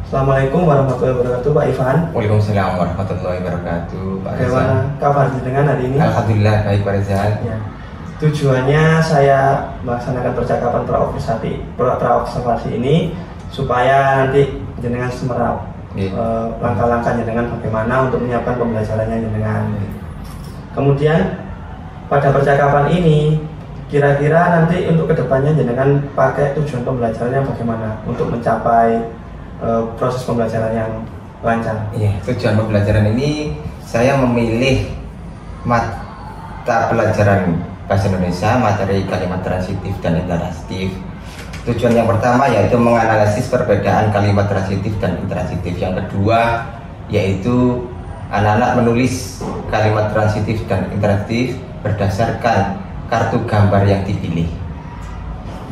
Assalamualaikum warahmatullahi wabarakatuh, Pak Ivan. Waalaikumsalam warahmatullahi wabarakatuh, Pak Rizal. Bagaimana kabar dengan hari ini? Alhamdulillah baik, Pak Rizal. Ya. Tujuannya saya melaksanakan percakapan praobservasi ini supaya nanti jenengan semerap langkah-langkahnya dengan bagaimana untuk menyiapkan pembelajarannya jenengan. Kemudian pada percakapan ini kira-kira nanti untuk kedepannya jenengan pakai tujuan pembelajarannya bagaimana untuk mencapai proses pembelajaran yang lancar. Iya, tujuan pembelajaran ini saya memilih mata pelajaran bahasa Indonesia, materi kalimat transitif dan intransitif. Tujuan yang pertama yaitu menganalisis perbedaan kalimat transitif dan intransitif. Yang kedua yaitu anak-anak menulis kalimat transitif dan intransitif berdasarkan kartu gambar yang dipilih.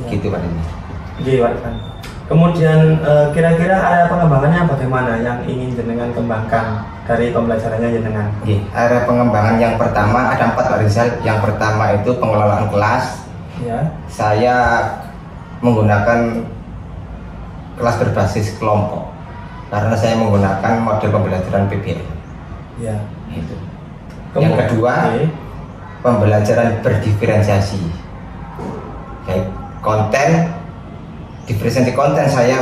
Ya. Gitu Pak Rizal. Iya Pak Ivan. Kemudian kira-kira area pengembangannya bagaimana yang ingin jenengan kembangkan dari pembelajarannya jenengan? Area pengembangan yang pertama ada 4 Pak Rizal. Yang pertama itu pengelolaan kelas. Ya. Saya menggunakan kelas berbasis kelompok karena saya menggunakan model pembelajaran PBL. Ya. Itu. Yang kedua, pembelajaran berdiferensiasi. Baik konten. Diferensiasi konten saya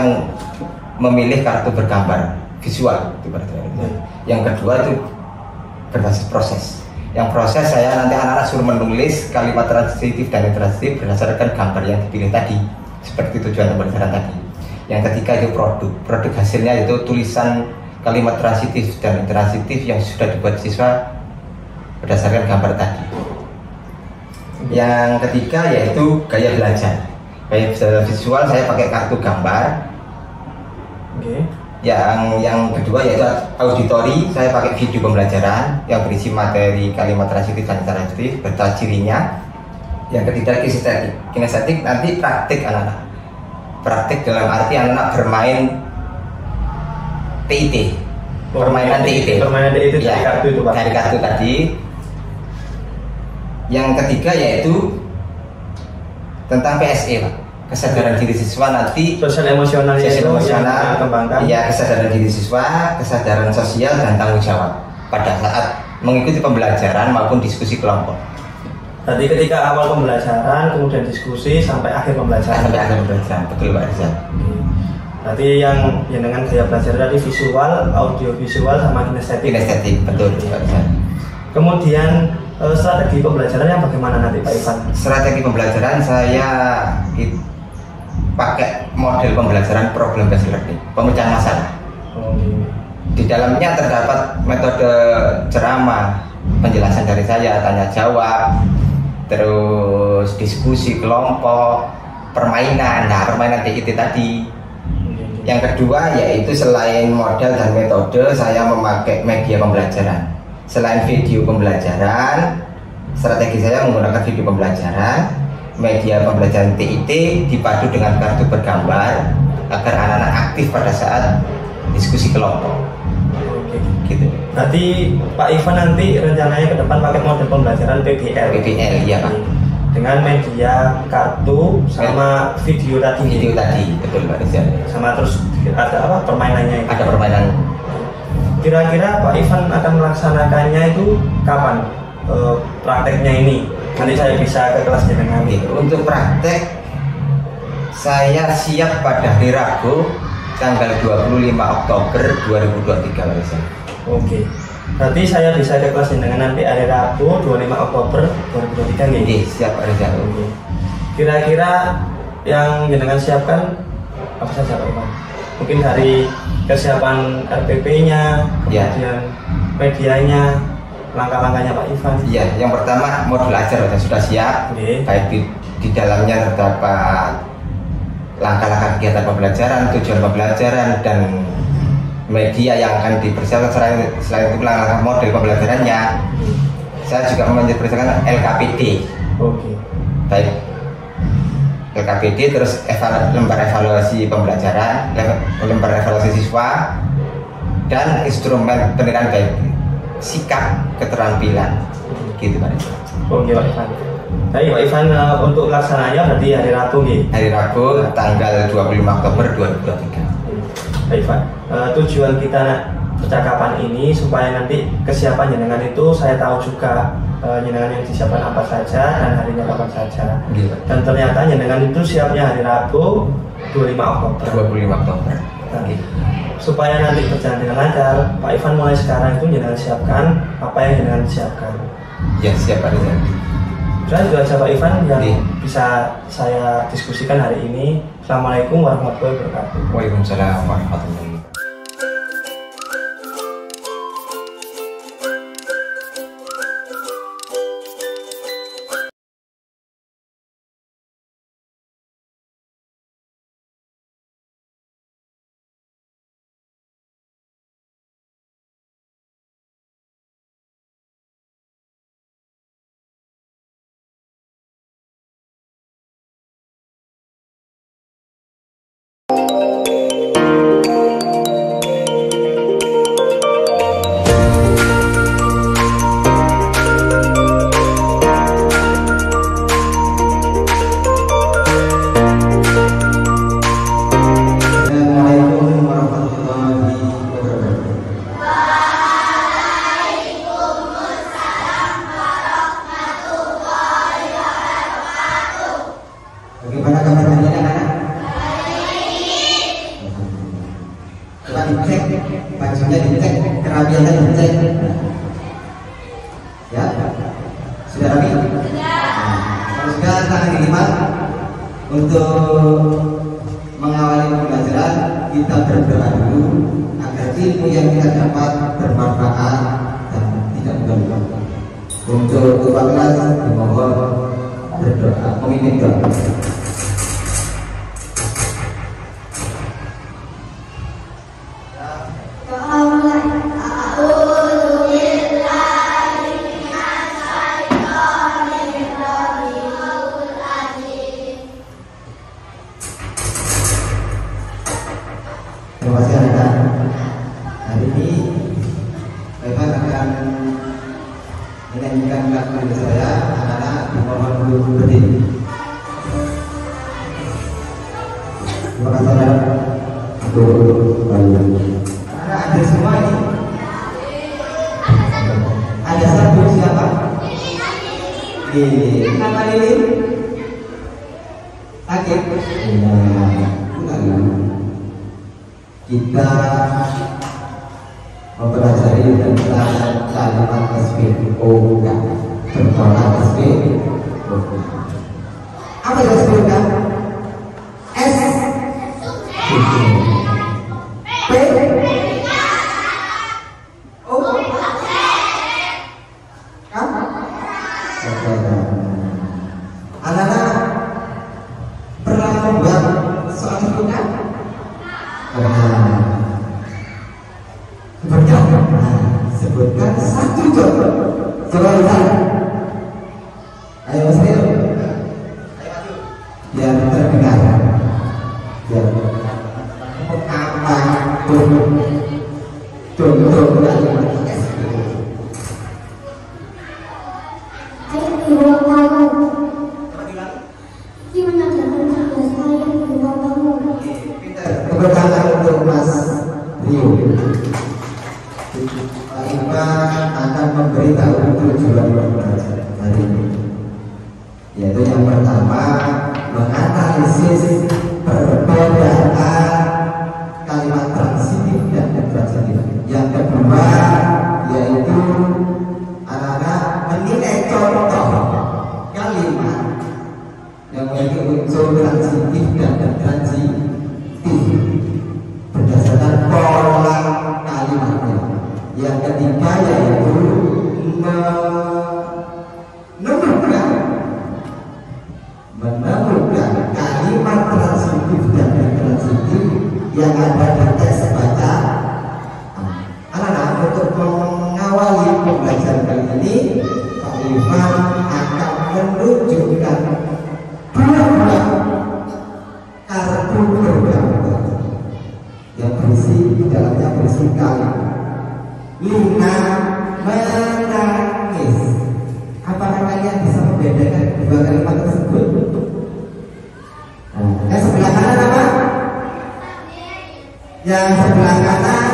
memilih kartu bergambar visual itu. Yang kedua itu berbasis proses. Yang proses saya nanti anak-anak suruh menulis kalimat transitif dan intransitif berdasarkan gambar yang dipilih tadi, seperti tujuan pembelajaran tadi. Yang ketiga itu produk hasilnya itu tulisan kalimat transitif dan intransitif yang sudah dibuat siswa berdasarkan gambar tadi. Yang ketiga yaitu gaya belajar. Gaya visual saya pakai kartu gambar. Yang kedua yaitu auditori, saya pakai video pembelajaran yang berisi materi kalimat transitif dan intransitif beserta cirinya. Yang ketiga kinestetik. Kinestetik nanti praktik anak-anak. Praktik dalam arti anak-anak bermain TIT. Permainan TIT. Permainan TIT ya, dari kartu itu Pak. Dari kartu tadi. Yang ketiga yaitu tentang PSE Pak. Kesadaran diri siswa nanti sosial emosional kembangkan. Ya, kesadaran diri siswa, kesadaran sosial dan tanggung jawab pada saat mengikuti pembelajaran maupun diskusi kelompok. Tadi ketika awal pembelajaran, kemudian diskusi sampai akhir pembelajaran. Sampai akhir pembelajaran, betul Pak Rizal. Berarti yang dengan gaya belajar tadi visual, audio visual sama kinestetik. Kinestetik, betul Pak Rizal. Kemudian strategi pembelajarannya bagaimana nanti Pak Ivan? Strategi pembelajaran saya pakai model pembelajaran problem based learning, pemecahan masalah. Di dalamnya terdapat metode ceramah, penjelasan dari saya, tanya jawab, terus diskusi kelompok, permainan. Nah, permainan TIT tadi. Yang kedua yaitu selain model dan metode, saya memakai media pembelajaran. Selain video pembelajaran, strategi saya menggunakan video pembelajaran, media pembelajaran TIT dipadu dengan kartu bergambar agar anak-anak aktif pada saat diskusi kelompok. Gitu. Berarti Pak Ivan nanti rencananya ke depan pakai model pembelajaran PBL. PBL, iya Pak. Dengan media kartu sama video tadi. Video tadi, betul Pak Rizal. Sama terus ada apa permainannya? Ada permainan. Kira-kira Pak Ivan akan melaksanakannya itu kapan? Prakteknya ini nanti saya bisa ke kelas jenengan. Untuk praktek saya siap pada hari Rabu tanggal 25 Oktober 2023 Pak Rizal. Oke. Berarti saya bisa ke kelas jenengan nanti hari Rabu 25 Oktober 2023 nih. Oke, siap Pak Rizal. Oke. Kira-kira yang jenengan siapkan apa saja Pak Ivan? Mungkin dari kesiapan RPP-nya, kemudian medianya, langkah-langkahnya Pak Ivan. Iya, yang pertama modul ajar sudah siap. Baik di dalamnya terdapat langkah-langkah kegiatan pembelajaran, tujuan pembelajaran dan media yang akan dipersiapkan. Selain itu langkah model pembelajarannya, saya juga mempersiapkan LKPD. Baik LKPD, terus lembar evaluasi pembelajaran, lembar evaluasi siswa, dan instrumen penilaian baik sikap keterampilan. Gitu Pak Ivan. Oke Pak Ivan. Baik Pak Ivan, untuk pelaksananya berarti hari Rabu nih. Hari Rabu tanggal 25 Oktober 2023. Baik Pak, tujuan kita percakapan ini supaya nanti kesiapan jenengan itu saya tahu juga jenengan yang disiapkan apa saja dan harinya kapan saja. Gitu. Dan ternyata jenengan itu siapnya hari Rabu 25 Oktober. 25 Oktober. Nah, supaya nanti berjalan dengan lancar, Pak Ivan mulai sekarang itu jenengan siapkan apa yang jenengan siapkan. Ya, siap Pak Rizal. Sudah itu aja Pak Ivan yang Oke. bisa saya diskusikan hari ini. Assalamualaikum warahmatullahi wabarakatuh. Waalaikumsalam warahmatullahi wabarakatuh. Bagaimana kabar kalian anak-anak? Coba dicek, bajunya dicek, kerapiannya dicek. Ya, sudah rapi? Kalau sudah tangan dilipat untuk mengawali pembelajaran, kita berdoa dulu agar ilmu yang kita dapat bermanfaat dan tidak mengganggu. Untuk ketua kelas dimohon berdoa, memimpin doa. Terima kasih anak-anak. Hari ini Bapak akan menyanyikan lagu dari saya. Anak-anak dimohon dulu berdiri. Terima kasih anak-anak. Anak-anak ada semua ini. Ada satu siapa? Nama Lilin. Sakit. Kita mempelajari tentang kalimat tasbih OGA, bertolak tasbih OGA. Apa yang disebutkan? S P O anak-anak pernah membuat soal hitungan? Sebutkan satu contoh. Coba lihat. Ayo Mas Rio. Biar terdengar. Biar apa contoh kalimat SPO. Ayat di ruang tamu. Ini menandakan tugas ayat di ruang tamu. Tepuk tangan untuk Mas Rio. Pak Ivan akan memberitahu tujuan pembelajaran hari ini, yaitu yang pertama menganalisis perbedaan kalimat transitif dan intransitif. Yang kedua yaitu anak-anak menilai contoh kalimat yang memiliki unsur transitif dan intransitif berdasarkan pola kalimatnya. Yang ketiga yaitu menemukan kalimat transitif dan intransitif yang ada di teks baca. Anak-anak, untuk mengawali pembelajaran kali ini, Pak Ivan akan menunjukkan dua kartu bergambar yang berisi, di dalamnya berisi kalimat. Lina menangis. Apakah kalian bisa membedakan dua kalimat tersebut? Yang sebelah kanan apa? Yang Yang sebelah kanan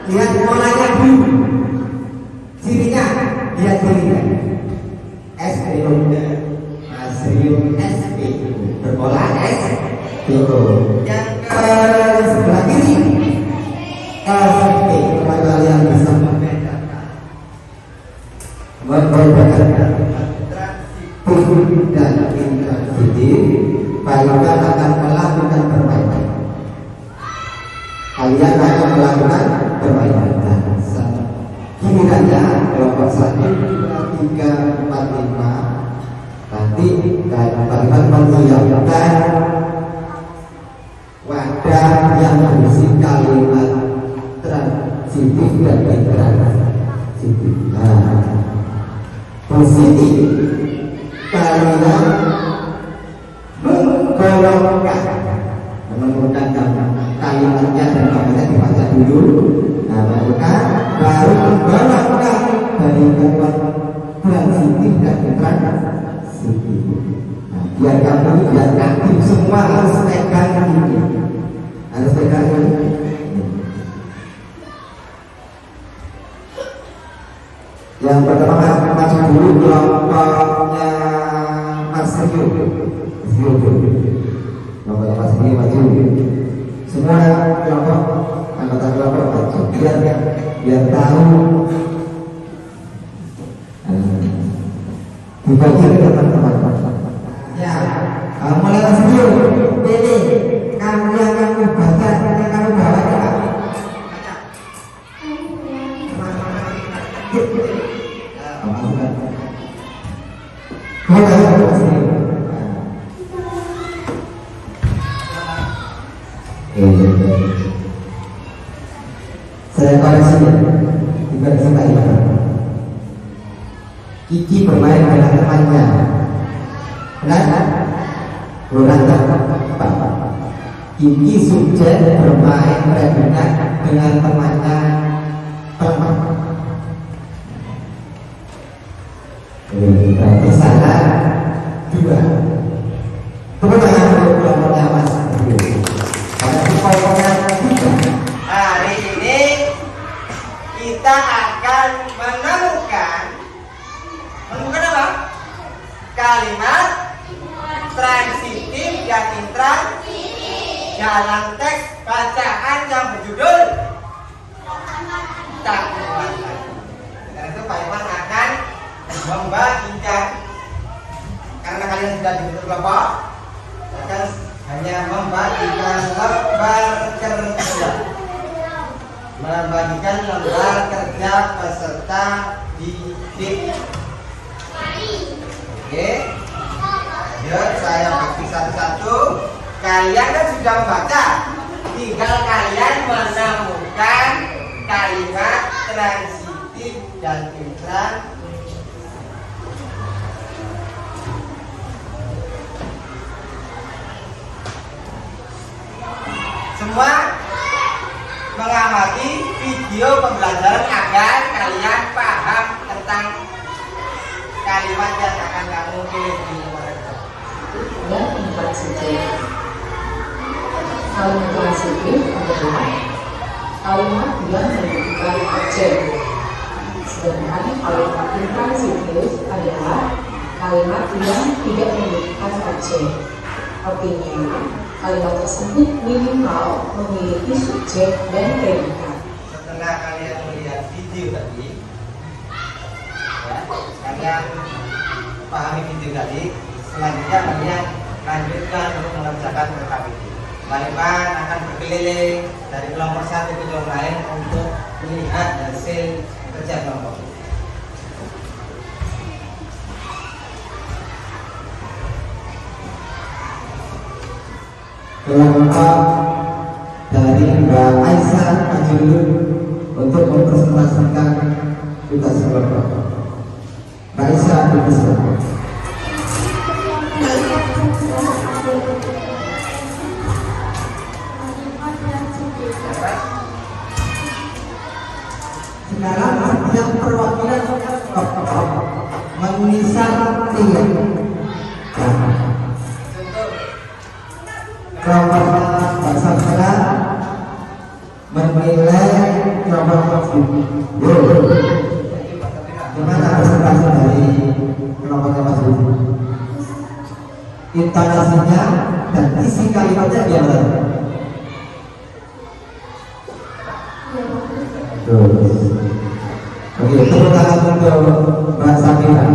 lihat polanya dulu, cirinya lihat cirinya. SPO, Masrium SPO, berpola SPO. Yang ke sebelah kiri SPO, kalau kalian bisa membedakan transitif dan intransitif, kalian akan melakukan permainan. Kalian akan melakukan permainan. Gilirannya kelompok 1, 2, 3, 4, 5. Nanti kalian menyiapkan wadah yang berisi kalimat transitif dan intransitif. Positif kalian menggolongkan, menemukan kalimatnya dan namanya dibaca dulu. Nah, baru menggolongkan dari kalimat transitif dan intransitif. Nah, biar kamu semua harus pegang ini, harus pegang ini. Yang pertama masuk dulu kelompoknya Mas Rio. Kelompoknya Mas Rio maju. Semua kelompok anggota kelompok maju biar tahu dibagi ke teman-teman. Ya, mulai Mas Rio. Pilih kamu yang kamu baca, yang kamu bawa ya. Saya koreksi dikoreksi Pak Ibu. Kiki bermain dengan temannya. Benar? Benar Pak. Kiki subjek bermain dengan temannya. Berarti salah 2. Tepuk tangan untuk kelompoknya Mas. Hari ini kita akan menemukan apa? Kalimat transitif dan intransitif dalam teks bacaan yang berjudul tak menguasai. Karena itu Pak Iwan akan membagikan, karena kalian sudah dibentuk kelompok, akan hanya membagikan lembar kerja, peserta didik. Oke, yuk saya bagi satu-satu. Kalian kan sudah membaca, tinggal kalian menemukan kalimat transitif dan intransitif. Semua mengamati video pembelajaran agar kalian paham tentang kalimat yang akan kamu pilih di mereka. Dan intransitif. Kalimat transitif adalah kalimat yang menunjukkan objek. Sedangkan kalimat intransitif adalah kalimat yang tidak menunjukkan objek. Artinya, kalimat tersebut minimal memiliki subjek dan predikat. Setelah kalian melihat video tadi, ya, kalian pahami video tadi, selanjutnya kalian lanjutkan untuk mengerjakan PKBD. Kalian akan berkeliling dari kelompok satu ke kelompok lain untuk melihat hasil kerja kelompok. Kelompok dari Mbak Aisyah Majulu untuk mempresentasikan tugas kelompok. Mbak Aisyah dipersilakan. Sekarang yang perwakilan kelompok menuliskan tiap kelompok bahasa Arab menilai kelompok gimana presentasi dari kelompok intonasinya dan isi kalimatnya gimana? Oke, tepuk tangan untuk Mbak Safira.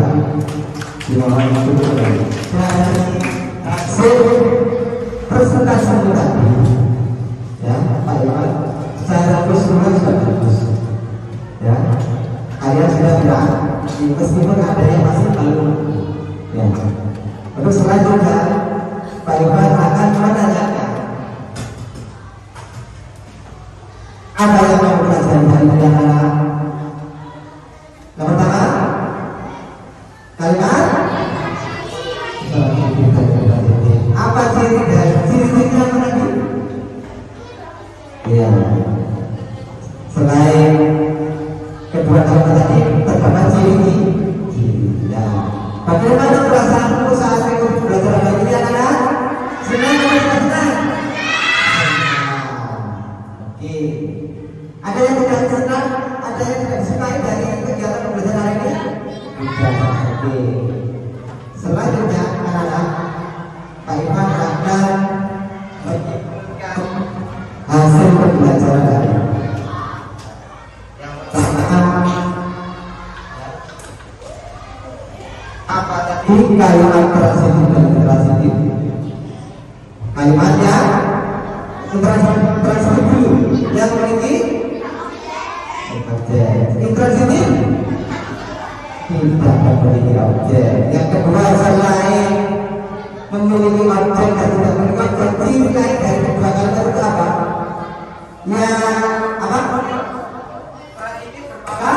Hasil presentasi tadi, ya Pak Iwan, secara keseluruhan sudah bagus. Ya, kalian sudah bilang, meskipun ada yang masih belum. Ya. Terus selanjutnya, Pak Iwan akan menanyakan apa yang mau pelajari dari negara. Yang pertama, kalimat apa ciri-cirinya tadi? Iya. Selain kedua kalimat tadi, terdapat ciri. Ya. Bagaimana perasaanmu saat ikut belajar lagi ini anak-anak? Senang atau tidak senang? Oke. Ada yang tidak senang? Ada yang tidak disukai dari kegiatan pembelajaran hari ini? Tidak. Oke. Selanjutnya anak-anak, Pak Iwan akan menyebutkan hasil pembelajaran hari ini. Yang pertama, apa tadi kalimat transitif dan intransitif? Kalimatnya transitif dulu yang memiliki objek. Intransitif tidak memiliki objek. Yang kedua, selain memiliki objek dan tidak memiliki objek, ciri lain dari kedua kalimat itu apa? Yang apa? Transitif berupa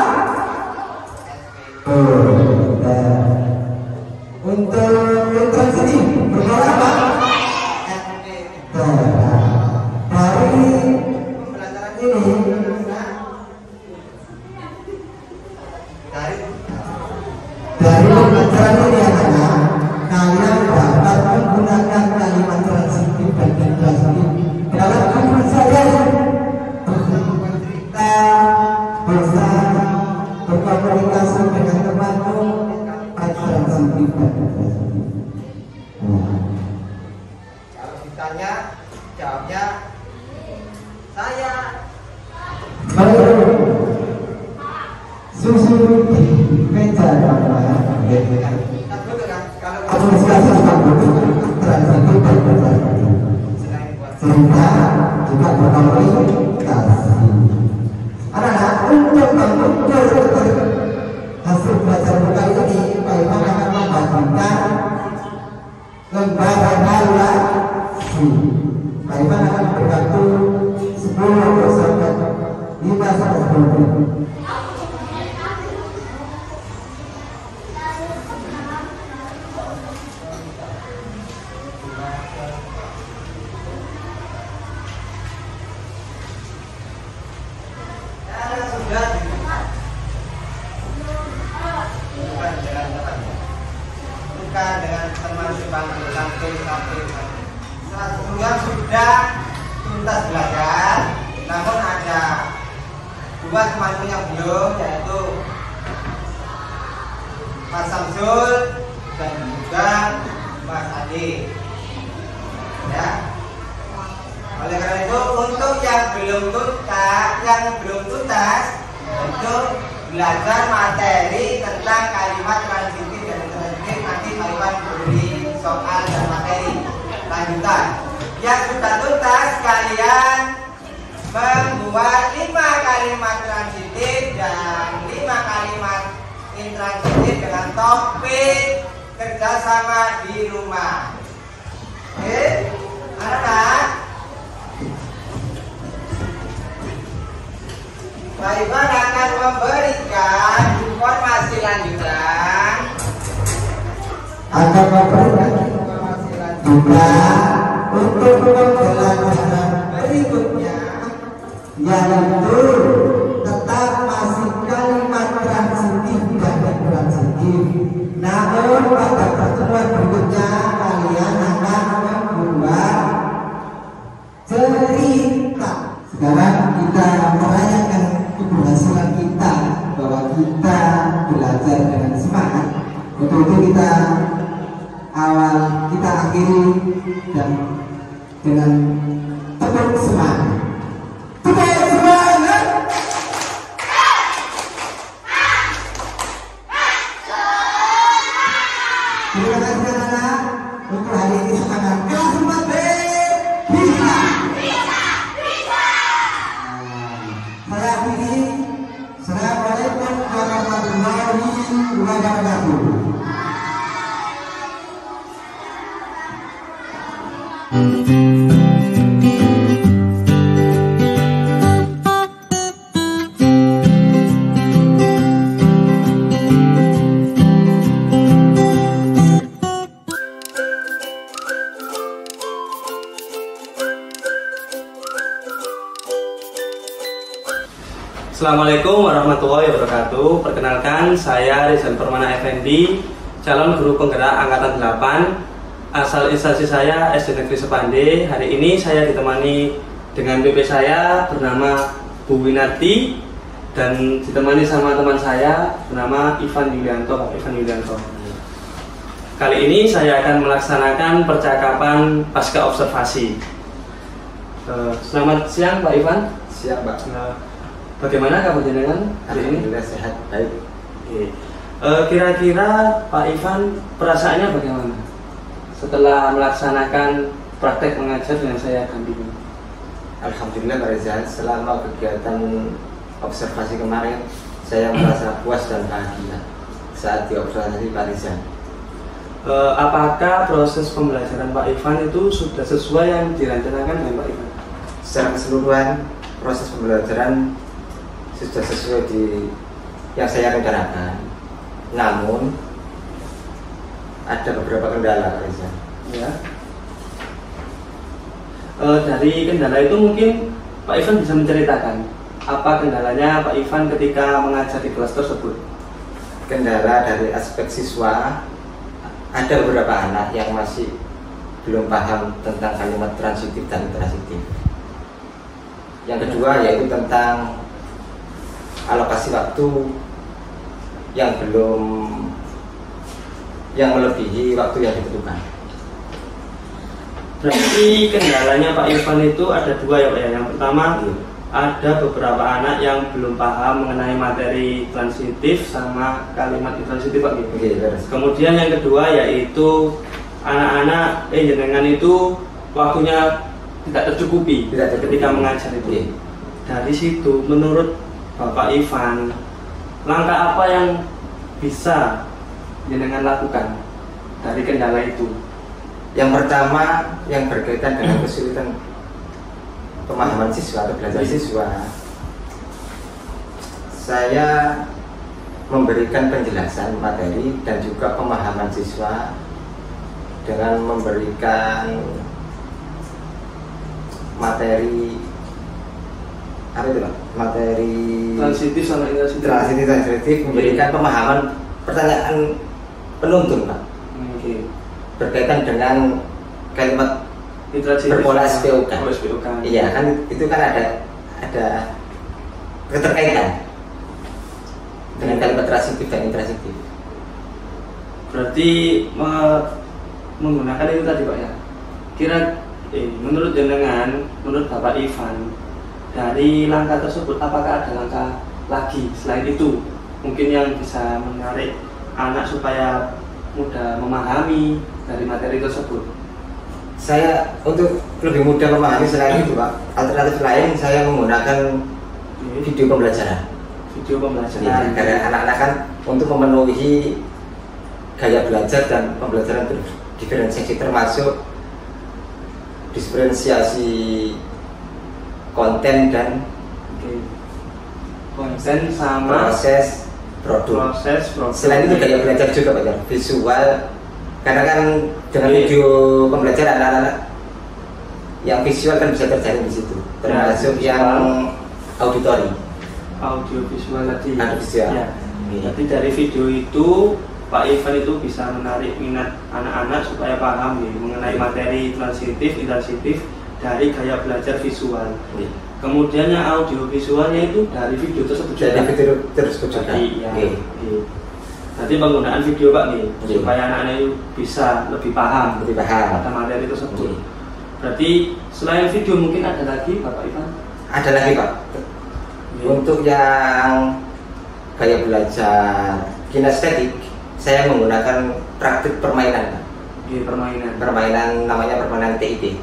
untuk intransitif berupa apa? Dari pembelajaran ini dari pembelajaran ini adalah kalian dapat menggunakan kalimat transitif dan intransitif dalam kebersamaan bercerita, bersama, berkomunikasi dengan temanmu, transitif dan intransitif. Kalau ditanya, jawabnya saya susu di meja kamar. Kalau transitif dan intransitif cerita juga berkomunikasi. Anak-anak, untuk mengukur hasil belajar kali ini, Pak Iwan akan membagikan lembaga evaluasi. Pak Iwan akan berbantu 10 sampai 5 sampai 10 menit. Dengan teman-teman yang sudah tuntas belajar, namun ada dua temanku yang belum, yaitu Mas Samsul dan juga Mas Adi. Ya. Oleh karena itu, untuk yang belum tuntas itu belajar materi tentang kalimat transitif dan intransitif. Nanti Pak Iwan beri soal dan materi lanjutan. Yang sudah tuntas, kalian membuat 5 kalimat transitif dan 5 kalimat intransitif dengan topik kerjasama di rumah. Oke, anak-anak. Pak Iwan akan memberikan informasi lanjutan. Untuk pembelajaran berikutnya, yaitu tetap masih kalimat transitif dan intransitif. Namun pada pertemuan berikutnya kalian akan membuat cerita. Sekarang kita kita awal kita akhiri dan dengan tepuk semangat. Tepuk semangat. Terima kasih anak-anak untuk hari ini semangat. Kelas 4B bisa. Saya akhiri. Assalamualaikum warahmatullahi wabarakatuh. Assalamualaikum warahmatullahi wabarakatuh. Perkenalkan, saya Rizal Permana Effendi, calon guru penggerak angkatan 8. Asal instansi saya SD Negeri Sepande. Hari ini saya ditemani dengan PP saya bernama Bu Winarti dan ditemani sama teman saya bernama Ivan Yulianto. Kali ini saya akan melaksanakan percakapan pasca observasi. Selamat siang Pak Ivan. Siap, Pak. Bagaimana kabar jenengan hari ini? Alhamdulillah sehat, baik. Oke. Kira-kira Pak Ivan perasaannya bagaimana setelah melaksanakan praktek mengajar dengan saya dampingi? Alhamdulillah Pak Rizal, selama kegiatan observasi kemarin saya merasa puas dan bahagia saat diobservasi Pak Rizal. Apakah proses pembelajaran Pak Ivan itu sudah sesuai yang direncanakan dengan Pak Ivan? Secara keseluruhan proses pembelajaran sudah sesuai di yang saya rencanakan, namun ada beberapa kendala, Pak Rizal. Ya. Dari kendala itu mungkin Pak Ivan bisa menceritakan apa kendalanya Pak Ivan ketika mengajar di kelas tersebut. Kendala dari aspek siswa, ada beberapa anak yang masih belum paham tentang kalimat transitif dan intransitif. Yang kedua yaitu tentang alokasi waktu yang melebihi waktu yang ditentukan. Berarti kendalanya Pak Ivan itu ada dua ya Pak ya. Yang pertama ada beberapa anak yang belum paham mengenai materi transitif sama kalimat intransitif Pak gitu. Kemudian yang kedua yaitu anak-anak jenengan itu waktunya tidak tercukupi ketika mengajar itu. Dari situ menurut Bapak Ivan, langkah apa yang bisa jenengan lakukan dari kendala itu? Yang pertama yang berkaitan dengan kesulitan pemahaman siswa atau belajar siswa, saya memberikan penjelasan materi dan juga pemahaman siswa dengan memberikan materi apa itu Pak? Materi transitif sama transitif memberikan pemahaman pertanyaan penuntun Pak. Berkaitan dengan kalimat berpola SPOK. Iya kan, itu kan ada keterkaitan dengan kalimat transitif dan intransitif. Berarti menggunakan itu tadi Pak ya. Menurut jenengan, menurut Bapak Ivan, dari langkah tersebut apakah ada langkah lagi selain itu mungkin yang bisa menarik anak supaya mudah memahami dari materi tersebut? Saya untuk lebih mudah memahami selain itu Pak, alternatif lain saya menggunakan video pembelajaran. Ya, karena anak-anak kan untuk memenuhi gaya belajar dan pembelajaran berdiferensiasi termasuk diferensiasi konten dan konten sama proses produk. Selain itu gaya belajar juga Pak ya, visual. Karena kan dengan video pembelajaran anak-anak yang visual kan bisa terjalin di situ, termasuk yang auditori. Audio visual tadi. Ya. Jadi dari video itu Pak Ivan itu bisa menarik minat anak-anak supaya paham mengenai materi transitif, intransitif dari gaya belajar visual. Kemudian yang audio visualnya itu dari video tersebut. Dari video tersebut juga. Berarti penggunaan video Pak nih, Iya. supaya anak-anak itu bisa lebih paham pada materi tersebut. Iya. Berarti selain video mungkin ada lagi Bapak Ivan? Ada lagi Pak. Iya. Untuk yang kayak belajar kinestetik, saya menggunakan praktik permainan Pak. Di permainan. Permainan namanya permainan TIT.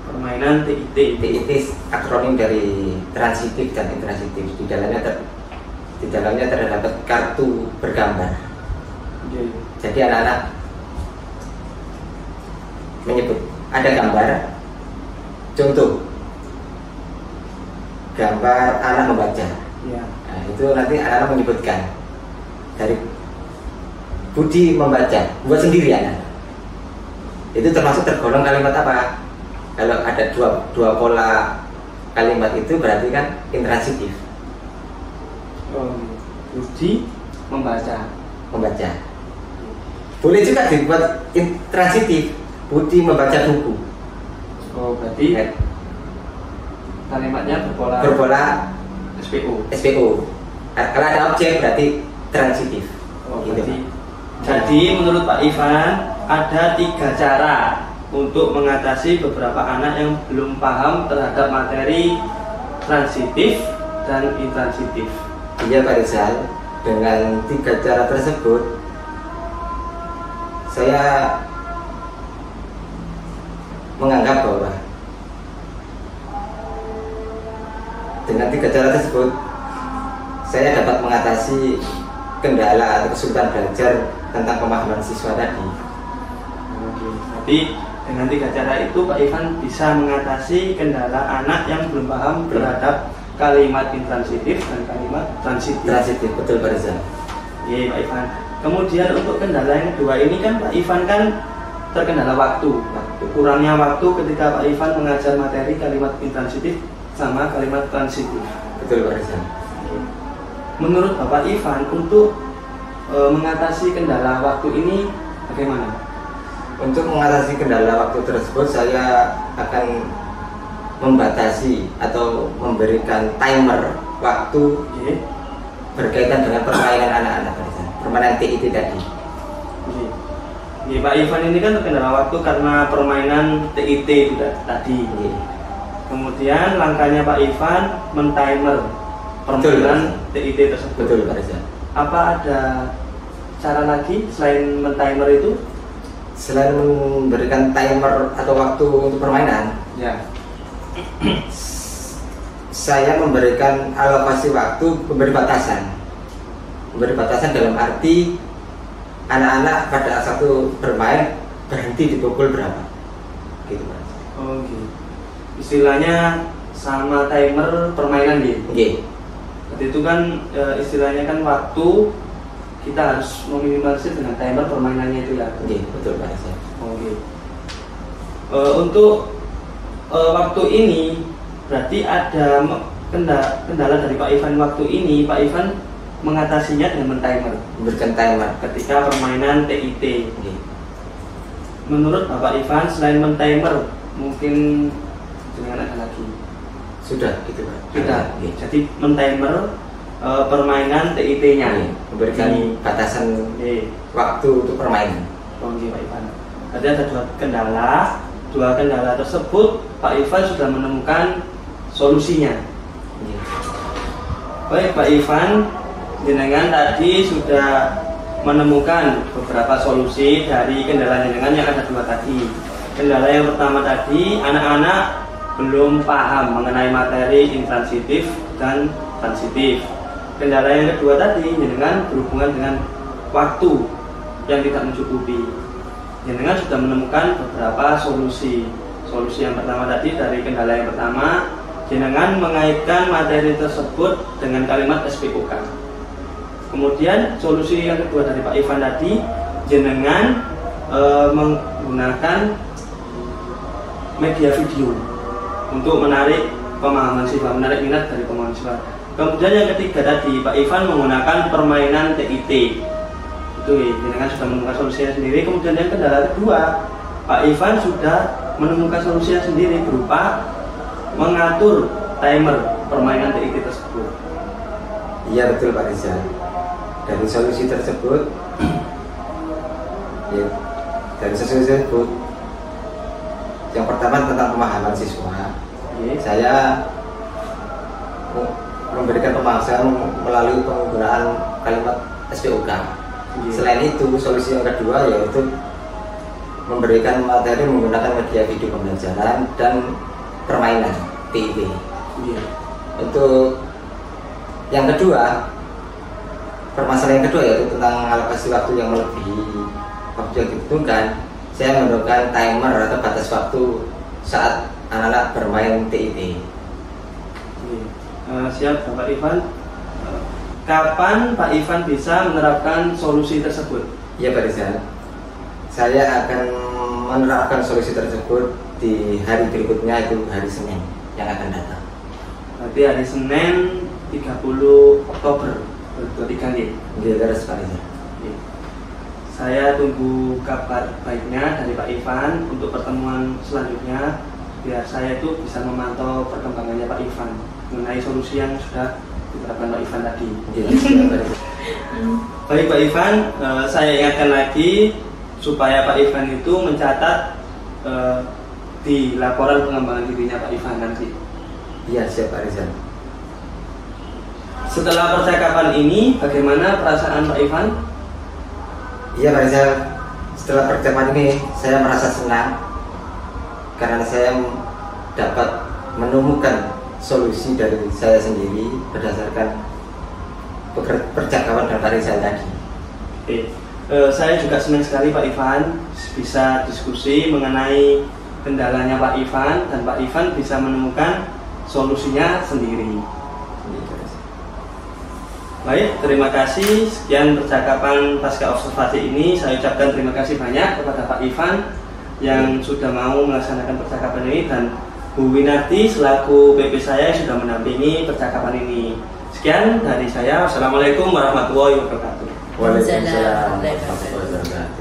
Permainan TIT. TIT akronim dari transitif dan intransitif. Di dalamnya terdapat kartu bergambar. Iya. Jadi anak-anak menyebut ada gambar, contoh gambar anak membaca. Iya. Nah, itu nanti anak-anak menyebutkan dari Budi membaca, buat sendiri anak. Itu termasuk tergolong kalimat apa? Kalau ada dua pola kalimat itu berarti kan intransitif. Budi membaca. Boleh juga dibuat intransitif. Budi membaca buku. Oh, berarti kalimatnya berpola SPO. Nah, kalau ada objek berarti transitif. Oh, Gitu, berarti. Pak. Jadi menurut Pak Ivan ada 3 cara untuk mengatasi beberapa anak yang belum paham terhadap materi transitif dan intransitif. Iya Pak Rizal, dengan 3 cara tersebut saya menganggap bahwa dengan 3 cara tersebut saya dapat mengatasi kendala atau kesulitan belajar tentang pemahaman siswa tadi. Oke. Berarti dengan 3 cara itu Pak Ivan bisa mengatasi kendala anak yang belum paham terhadap kalimat intransitif dan kalimat transitif. Transitif, betul Pak Rizal. Iya Pak Ivan. Kemudian untuk kendala yang kedua ini kan Pak Ivan kan terkendala waktu. Kurangnya waktu ketika Pak Ivan mengajar materi kalimat intransitif sama kalimat transitif. Betul Pak Rizal. Menurut Bapak Ivan untuk mengatasi kendala waktu ini bagaimana? Untuk mengatasi kendala waktu tersebut saya akan membatasi atau memberikan timer waktu Oke. berkaitan dengan permainan anak-anak, permainan TIT tadi. Oke. Oke, Pak Ivan ini kan terkendala waktu karena permainan TIT itu tadi. Oke. Kemudian langkahnya Pak Ivan men-timer permainan TIT tersebut. Betul Pak Rizal. Apa ada cara lagi selain men-timer itu? Selain memberikan timer atau waktu untuk permainan, Ya. saya memberikan alokasi waktu, memberi batasan. Memberi batasan dalam arti anak-anak pada saat itu bermain berhenti di pukul berapa, gitu Pak. Oh, gitu. Istilahnya sama timer permainan gitu. Oke. Jadi itu kan istilahnya kan waktu kita harus meminimalisir dengan timer permainannya itu ya. Oke, betul Pak Rizal. Oke. Untuk waktu ini berarti ada kendala dari Pak Ivan waktu ini. Pak Ivan mengatasinya dengan men-timer Memberikan timer. ketika permainan TIT. Oke. Menurut Bapak Ivan selain men-timer mungkin dengan ada lagi? Sudah gitu Pak. Sudah. Oke. Jadi men-timer permainan TIT-nya. Oke. Memberikan batasan waktu untuk permainan. Oke Pak Ivan. Berarti ada 2 kendala. 2 kendala tersebut Pak Ivan sudah menemukan solusinya. Oke. Baik Pak Ivan, jenengan tadi sudah menemukan beberapa solusi dari kendala jenengan yang ada 2 tadi. Kendala yang pertama tadi, anak-anak belum paham mengenai materi intransitif dan transitif. Kendala yang kedua tadi, jenengan berhubungan dengan waktu yang tidak mencukupi. Jenengan sudah menemukan beberapa solusi. Solusi yang pertama tadi dari kendala yang pertama, jenengan mengaitkan materi tersebut dengan kalimat SPOK. Kemudian solusi yang kedua dari Pak Ivan tadi, jenengan menggunakan media video untuk menarik pemahaman siswa, menarik minat dari pemahaman siswa. Kemudian yang ketiga tadi Pak Ivan menggunakan permainan TIT. Itu jenengan sudah menemukan solusinya sendiri. Kemudian yang kendala kedua, Pak Ivan sudah menemukan solusinya sendiri berupa mengatur timer permainan TIT tersebut. Iya betul Pak Rizal. Dari solusi tersebut Ya, dari sesuai tersebut, yang pertama tentang pemahaman siswa. Saya memberikan pemahaman melalui penggunaan kalimat SPOK. Selain itu, solusi yang kedua yaitu memberikan materi menggunakan media video pembelajaran dan permainan TIP. Untuk yang kedua, permasalahan yang kedua yaitu tentang alokasi waktu yang melebihi waktu yang dibutuhkan. Saya menggunakan timer atau batas waktu saat anak-anak bermain TIP. Siap Bapak Ivan. Kapan Pak Ivan bisa menerapkan solusi tersebut? Ya Pak Rizal, saya akan menerapkan solusi tersebut di hari berikutnya, itu hari Senin yang akan datang. Berarti hari Senin 30 Oktober 2023 nih? Iya, terus Pak Rizal. Saya tunggu kabar baiknya dari Pak Ivan untuk pertemuan selanjutnya, biar saya itu bisa memantau perkembangannya Pak Ivan mengenai solusi yang sudah diterapkan Pak Ivan tadi. Baik Pak Ivan, saya ingatkan lagi supaya Pak Ivan itu mencatat di laporan pengembangan dirinya Pak Ivan nanti. Iya, siap Pak Rizal. Setelah percakapan ini, bagaimana perasaan Pak Ivan? Iya Pak Rizal, setelah percakapan ini saya merasa senang karena saya dapat menemukan solusi dari saya sendiri berdasarkan percakapan dengan Pak Rizal tadi. Saya juga senang sekali Pak Ivan bisa diskusi mengenai kendalanya Pak Ivan, dan Pak Ivan bisa menemukan solusinya sendiri. Baik, terima kasih. Sekian percakapan pasca observasi ini. Saya ucapkan terima kasih banyak kepada Pak Ivan yang sudah mau melaksanakan percakapan ini, dan Bu Winarti selaku PP saya sudah menampingi percakapan ini. Sekian dari saya. Wassalamualaikum warahmatullahi wabarakatuh. Waalaikumsalam warahmatullahi wabarakatuh.